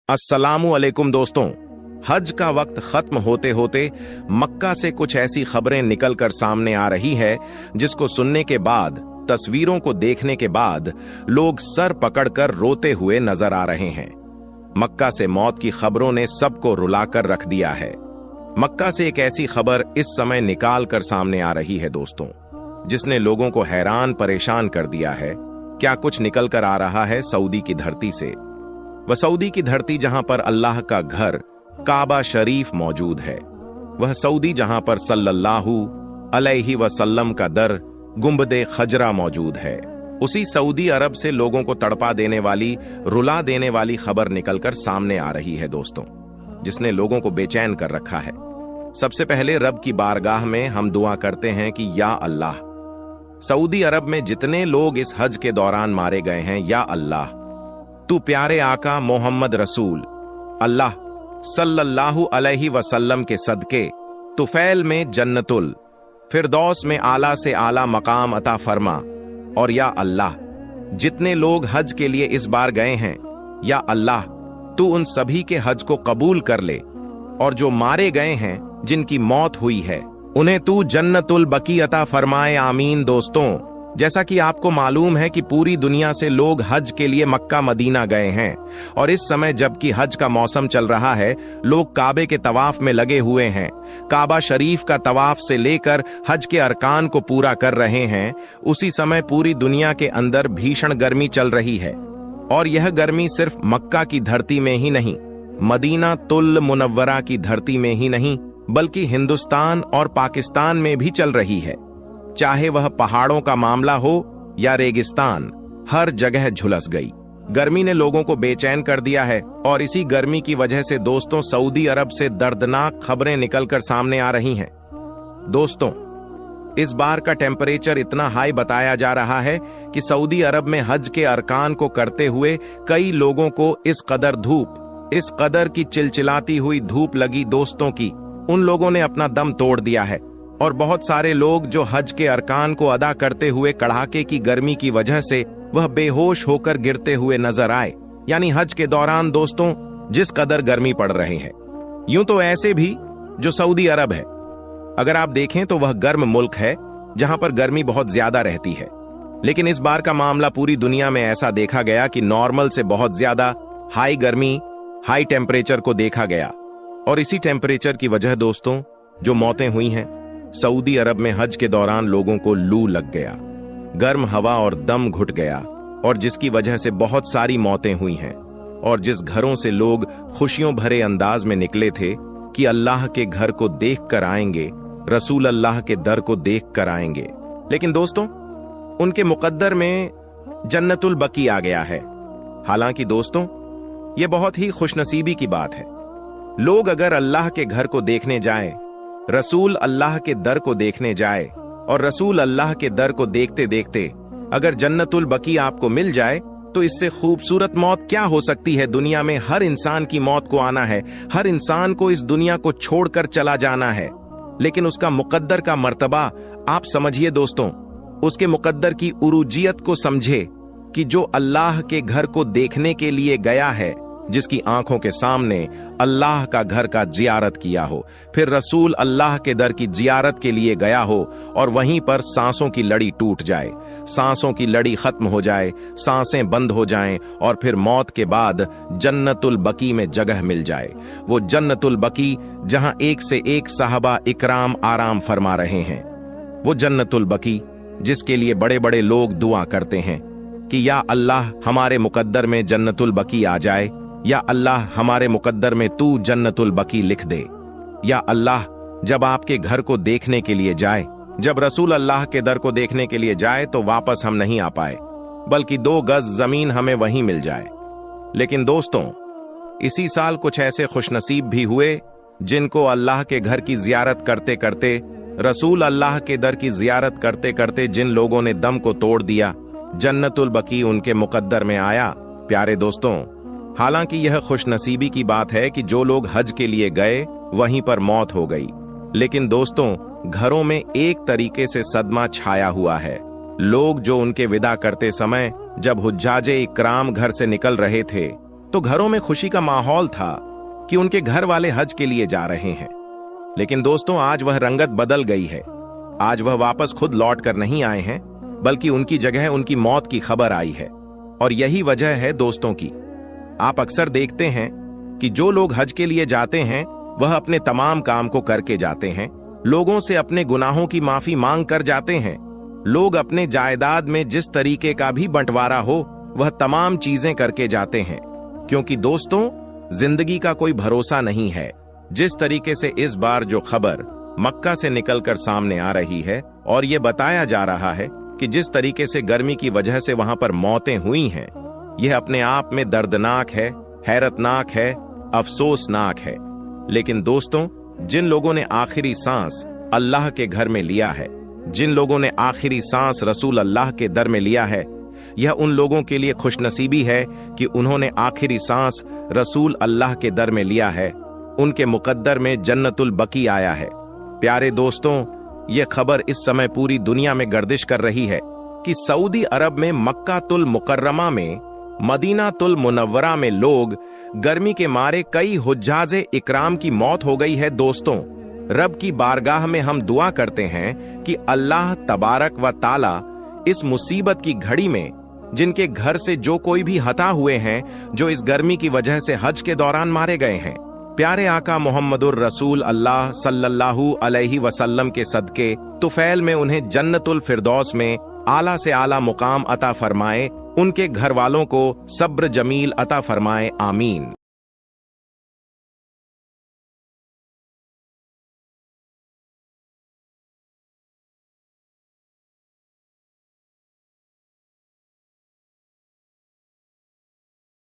अस्सलामु अलैकुम दोस्तों, हज का वक्त खत्म होते होते मक्का से कुछ ऐसी खबरें निकलकर सामने आ रही है जिसको सुनने के बाद, तस्वीरों को देखने के बाद लोग सर पकड़कर रोते हुए नजर आ रहे हैं। मक्का से मौत की खबरों ने सबको रुलाकर रख दिया है। मक्का से एक ऐसी खबर इस समय निकाल कर सामने आ रही है दोस्तों, जिसने लोगों को हैरान परेशान कर दिया है। क्या कुछ निकल कर आ रहा है सऊदी की धरती से। वह सऊदी की धरती जहां पर अल्लाह का घर काबा शरीफ मौजूद है, वह सऊदी जहां पर सल्लल्लाहु अलैहि वसल्लम का दर गुंबदे खजरा मौजूद है। उसी सऊदी अरब से लोगों को तड़पा देने वाली, रुला देने वाली खबर निकलकर सामने आ रही है दोस्तों, जिसने लोगों को बेचैन कर रखा है। सबसे पहले रब की बारगाह में हम दुआ करते हैं कि या अल्लाह, सऊदी अरब में जितने लोग इस हज के दौरान मारे गए हैं, या अल्लाह तू प्यारे आका मोहम्मद रसूल अल्लाह सल्लल्लाहु अलैहि वसल्लम के सदके तुफैल में जन्नतुल फिरदौस में आला से आला मकाम अता फरमा। और या अल्लाह, जितने लोग हज के लिए इस बार गए हैं, या अल्लाह तू उन सभी के हज को कबूल कर ले, और जो मारे गए हैं, जिनकी मौत हुई है, उन्हें तू जन्नतुल बकी अता फरमाए, आमीन। दोस्तों, जैसा कि आपको मालूम है कि पूरी दुनिया से लोग हज के लिए मक्का मदीना गए हैं, और इस समय जबकि हज का मौसम चल रहा है, लोग काबे के तवाफ में लगे हुए हैं। काबा शरीफ का तवाफ से लेकर हज के अरकान को पूरा कर रहे हैं। उसी समय पूरी दुनिया के अंदर भीषण गर्मी चल रही है, और यह गर्मी सिर्फ मक्का की धरती में ही नहीं, मदीना तुल मुनव्वरा की धरती में ही नहीं, बल्कि हिंदुस्तान और पाकिस्तान में भी चल रही है। चाहे वह पहाड़ों का मामला हो या रेगिस्तान, हर जगह झुलस गई। गर्मी ने लोगों को बेचैन कर दिया है, और इसी गर्मी की वजह से दोस्तों सऊदी अरब से दर्दनाक खबरें निकलकर सामने आ रही हैं। दोस्तों, इस बार का टेम्परेचर इतना हाई बताया जा रहा है कि सऊदी अरब में हज के अरकान को करते हुए कई लोगों को इस कदर की चिलचिलाती हुई धूप लगी दोस्तों की उन लोगों ने अपना दम तोड़ दिया है। और बहुत सारे लोग जो हज के अरकान को अदा करते हुए कड़ाके की गर्मी की वजह से वह बेहोश होकर गिरते हुए नजर आए। यानी हज के दौरान दोस्तों जिस कदर गर्मी पड़ रही है, यूं तो ऐसे भी जो सऊदी अरब है, अगर आप देखें तो वह गर्म मुल्क है जहां पर गर्मी बहुत ज्यादा रहती है। लेकिन इस बार का मामला पूरी दुनिया में ऐसा देखा गया कि नॉर्मल से बहुत ज्यादा हाई गर्मी, हाई टेम्परेचर को देखा गया। और इसी टेम्परेचर की वजह दोस्तों जो मौतें हुई हैं, सऊदी अरब में हज के दौरान लोगों को लू लग गया, गर्म हवा और दम घुट गया, और जिसकी वजह से बहुत सारी मौतें हुई हैं। और जिस घरों से लोग खुशियों भरे अंदाज में निकले थे कि अल्लाह के घर को देख कर आएंगे, रसूल अल्लाह के दर को देख कर आएंगे, लेकिन दोस्तों उनके मुकद्दर में जन्नतुल बकी आ गया है। हालांकि दोस्तों यह बहुत ही खुशनसीबी की बात है। लोग अगर अल्लाह के घर को देखने जाएं, रसूल अल्लाह के दर को देखने जाए, और रसूल अल्लाह के दर को देखते देखते अगर जन्नतुल बकी आपको मिल जाए, तो इससे खूबसूरत मौत क्या हो सकती है। दुनिया में हर इंसान की मौत को आना है, हर इंसान को इस दुनिया को छोड़कर चला जाना है, लेकिन उसका मुकद्दर का मर्तबा आप समझिए दोस्तों, उसके मुकद्दर की उरूजियत को समझे कि जो अल्लाह के घर को देखने के लिए गया है, जिसकी आंखों के सामने अल्लाह का घर का जियारत किया हो, फिर रसूल अल्लाह के दर की जियारत के लिए गया हो, और वहीं पर सांसों की लड़ी टूट जाए, सांसों की लड़ी खत्म हो जाए, सांसें बंद हो जाएं, और फिर मौत के बाद जन्नतुल बकी में जगह मिल जाए। वो जन्नतुल बकी जहां एक से एक साहबा इकराम आराम फरमा रहे हैं, वो जन्नतुल बकी जिसके लिए बड़े बड़े लोग दुआ करते हैं कि या अल्लाह हमारे मुकद्दर में जन्नतुल बकी आ जाए, या अल्लाह हमारे मुकद्दर में तू जन्नतुल बकी लिख दे। या अल्लाह जब आपके घर को देखने के लिए जाए, जब रसूल अल्लाह के दर को देखने के लिए जाए, तो वापस हम नहीं आ पाए, बल्कि 2 गज जमीन हमें वहीं मिल जाए। लेकिन दोस्तों इसी साल कुछ ऐसे खुशनसीब भी हुए जिनको अल्लाह के घर की जियारत करते करते, रसूल अल्लाह के दर की जियारत करते करते जिन लोगों ने दम को तोड़ दिया, जन्नतुल बकी उनके मुकद्दर में आया। प्यारे दोस्तों, हालांकि यह खुशनसीबी की बात है कि जो लोग हज के लिए गए वहीं पर मौत हो गई, लेकिन दोस्तों घरों में एक तरीके से सदमा छाया हुआ है। लोग जो उनके विदा करते समय जब हुज्जाजे इकराम घर से निकल रहे थे तो घरों में खुशी का माहौल था कि उनके घर वाले हज के लिए जा रहे हैं। लेकिन दोस्तों, आज वह रंगत बदल गई है। आज वह वापस खुद लौट कर नहीं आए हैं, बल्कि उनकी जगह उनकी मौत की खबर आई है। और यही वजह है दोस्तों की। आप अक्सर देखते हैं कि जो लोग हज के लिए जाते हैं वह अपने तमाम काम को करके जाते हैं, लोगों से अपने गुनाहों की माफी मांग कर जाते हैं। लोग अपने जायदाद में जिस तरीके का भी बंटवारा हो वह तमाम चीजें करके जाते हैं, क्योंकि दोस्तों, जिंदगी का कोई भरोसा नहीं है। जिस तरीके से इस बार जो खबर मक्का से निकलकर सामने आ रही है और यह बताया जा रहा है कि जिस तरीके से गर्मी की वजह से वहां पर मौतें हुई हैं, यह अपने आप में दर्दनाक है, हैरतनाक है, अफसोसनाक है। लेकिन दोस्तों, जिन लोगों ने आखिरी सांस अल्लाह के घर में लिया है, जिन लोगों ने आखिरी सांस रसूल अल्लाह के दर में लिया है, यह उन लोगों के लिए खुशनसीबी है कि उन्होंने आखिरी सांस रसूल अल्लाह के दर में लिया है। उनके मुकद्दर में जन्नतुल बकी आया है। प्यारे दोस्तों, यह खबर इस समय पूरी दुनिया में गर्दिश कर रही है कि सऊदी अरब में मक्कातुल मुकर्रमा में, मदीनातुल मुनव्वरा में लोग गर्मी के मारे कई हुज्जाजे इकराम की मौत हो गई है। दोस्तों, रब की बारगाह में हम दुआ करते हैं कि अल्लाह तबारक व ताला इस मुसीबत की घड़ी में जिनके घर से जो कोई भी हता हुए हैं, जो इस गर्मी की वजह से हज के दौरान मारे गए हैं, प्यारे आका मोहम्मदुर रसूल अल्लाह सल्लल्लाहु अलैहि वसल्लम के सदके तुफैल में उन्हें जन्नतुल फिरदौस में आला से आला मुकाम अता फरमाए, उनके घर वालों को सब्र जमील अता फरमाए। आमीन।